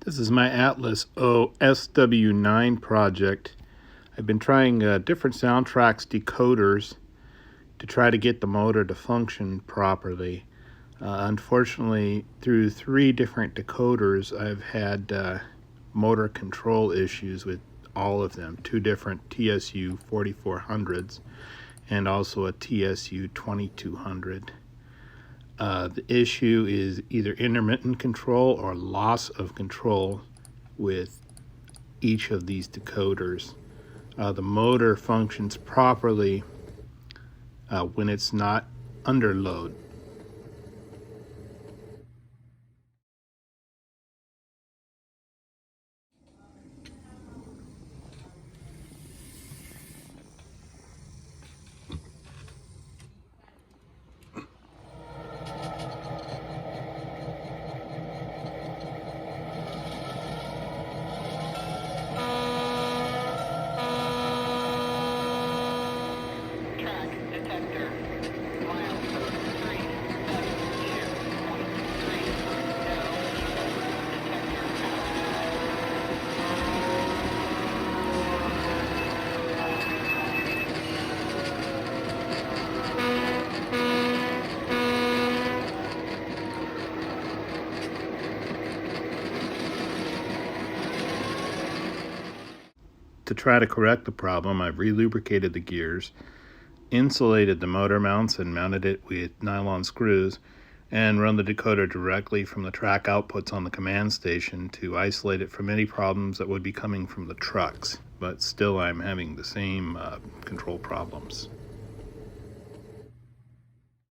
This is my Atlas SW9 project. I've been trying different Soundtraxx decoders to try to get the motor to function properly. Unfortunately, through 3 different decoders, I've had motor control issues with all of them. 2 different TSU 4400s and also a TSU 2200. The issue is either intermittent control or loss of control with each of these decoders. The motor functions properly when it's not under load. To try to correct the problem, I've re-lubricated the gears, insulated the motor mounts and mounted it with nylon screws, and run the decoder directly from the track outputs on the command station to isolate it from any problems that would be coming from the trucks. But still I'm having the same control problems.